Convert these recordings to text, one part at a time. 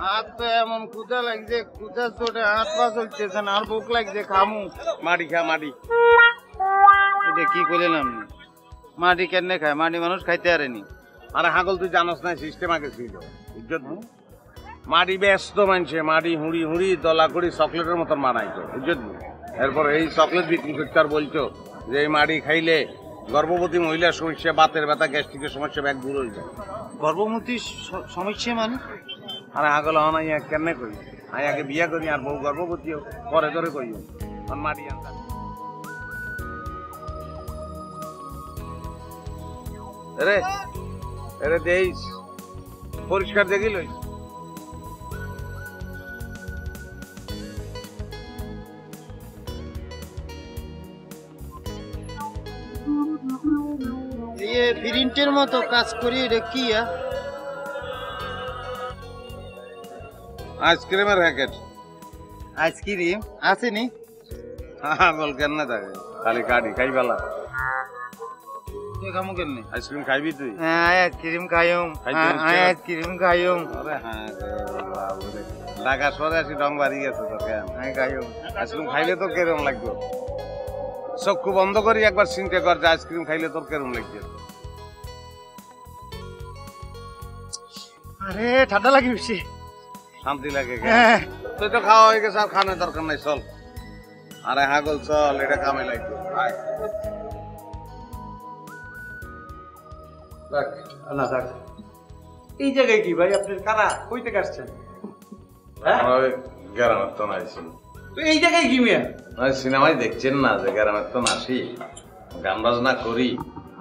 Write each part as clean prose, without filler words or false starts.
হাত তো এমন ক্ষুধা লাগছে, ক্ষুধা চোটে হাত পা চলতেছে না, আর ভোক লাগছে, খামু। মাটি খা মাটি। এটা কি করলাম? মাটি কেনে খায়? মাটি মানুষ খাইতে পারেনি। আরে হাগল তুই জানোস না সিস্টেম আগে ছিল বুঝছো? মাটি ব্যস্ত মানুষে মাটি হুড়ি হুড়ি দলা করি চকলেটের মতন মানাইতো বুঝছো? এরপর এই চকলেট বিক্রি করতে আর বলছো যে এই মাটি খাইলে গর্ভবতী মহিলার সমস্যা, বাতের ব্যথা, গ্যাস্ট্রিকের সমস্যা ব্যাগ দূর হয়ে যায়। গর্ভবতী সমস্যা মানে? আরে হাগল হন আই কেন করি? আমি আগে বিয়া করি আর বউ গর্ভবতী পরে ধরে করি মাটি আনতা। রে এরে দেইস পরিষ্কার দেখি লইস। প্রিন্টের মতো কাজ করি, এটা কি? আইসক্রিমের প্যাকেট। আইসক্রিম আসেনি? হ্যাঁ বল কেন না থাকে, খালি কাটি খাই বেলা। তুই খামু কেন? আইসক্রিম খাইবি তুই? হ্যাঁ আইসক্রিম খাইম, আইসক্রিম খাইম। আরে হ্যাঁ ঢাকা শহরে আসি ডং বাড়ি গেছে তো কেন? হ্যাঁ খাইম। আইসক্রিম খাইলে তোর কেরম লাগবে? চক্ষু বন্ধ করি একবার চিন্তা কর যে আইসক্রিম খাইলে তোর কেরম লাগবে? আরে ঠান্ডা লাগে বেশি। শান্তি লাগে। তুই তো খাওয়া হয়ে গেছে, আর খানের দরকার নাই, চল। আরে হাগল চল, এটা কামে লাগবে। এই জায়গায় কি ভাই আপনার কারা কই থেকে আসছেন? গ্রামের তো নাইছি। তো এই জায়গায় কি মিয়া? সিনেমায় দেখছেন না যে গ্রামের তো নাসি, গান বাজনা করি,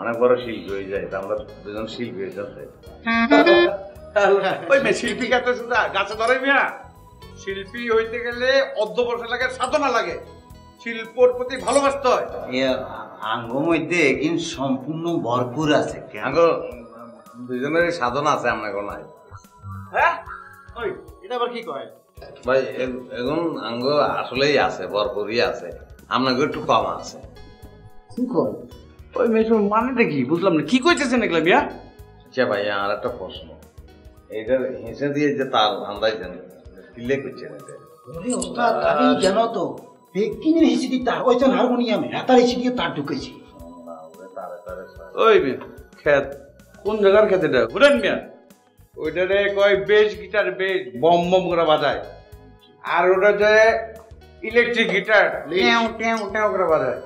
অনেক বড় শিল্পী হয়ে যায়। আমরা দুজন শিল্পী হয়ে যাচ্ছে। ওই মেয়ে শিল্পী গাতে শুধু গাছে ধরে মিয়া। শিল্পী হইতে গেলে অধ্যবসায় লাগে, সাধনা লাগে, শিল্পর প্রতি ভালোবাসতে হয়। আঙ্গ মধ্যে কিন্তু সম্পূর্ণ ভরপুর আছে। দুজনের সাধনা আছে, আমরা কোনো নাই। হ্যাঁ ওই এটা আবার কি কয় ভাই? এখন আঙ্গ আসলেই আছে, ভরপুরই আছে, আপনাকে একটু কম আছে। ওই মেয়ে মানেটা কি বুঝলাম না, কি কইতেছেন এগুলা মিয়া? আচ্ছা ভাই আর একটা প্রশ্ন, এইটার হেসে দিয়ে যে তার আন্দাজ জানি কিলে করছেন এটা? ওস্তাদ আমি জানো তো বেকিনের হিসেবে তার ওইজন হারমোনিয়ামে হাতার হিসেবে তার ঢুকেছি। ওই মেয়ে খেত কোন জায়গার খেত এটা বুঝেন মিয়া? ওইটারে কয় বেস গিটার, বেস বম বম করে বাজায়। আর ওটা যে ইলেকট্রিক গিটার ট্যাও ট্যাও ট্যাও করে বাজায়।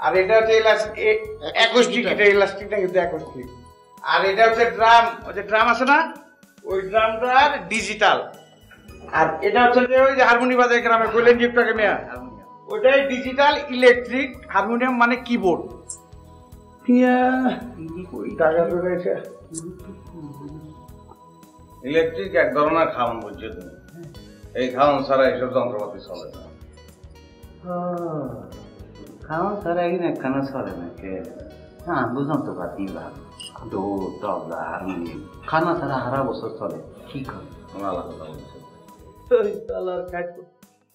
আর এটা হচ্ছে অ্যাকোস্টিক গিটার, ইলাস্টিকটা কিন্তু অ্যাকোস্টিক। আর এটা হচ্ছে ড্রাম, ওই যে ড্রাম আছে না, ওই ড্রামটা ডিজিটাল। আর এটা হচ্ছে যে ওই যে হারমোনি বাজায় গ্রামে কইলেন জিপটাকে মিয়া, ওইটাই ডিজিটাল ইলেকট্রিক হারমোনিয়াম মানে কিবোর্ড। ইলেকট্রিক এক ধরনের খাওয়ান বুঝছো তুমি? এই খাওয়ান ছাড়া এইসব যন্ত্রপাতি চলে না। খাওয়া ছাড়া এখানে খানা চলে না কে? হ্যাঁ বুঝলাম তো বাতি ভাব ঢোল তবলা হারমোনিয়াম খানা ছাড়া হারা বছর চলে। কি করে আলাদা কথা বলছো?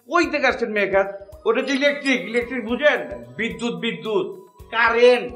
ওই থেকে আসছেন মেয়ে খাত, ওটা হচ্ছে ইলেকট্রিক। ইলেকট্রিক বুঝেন? বিদ্যুৎ, বিদ্যুৎ কারেন্ট।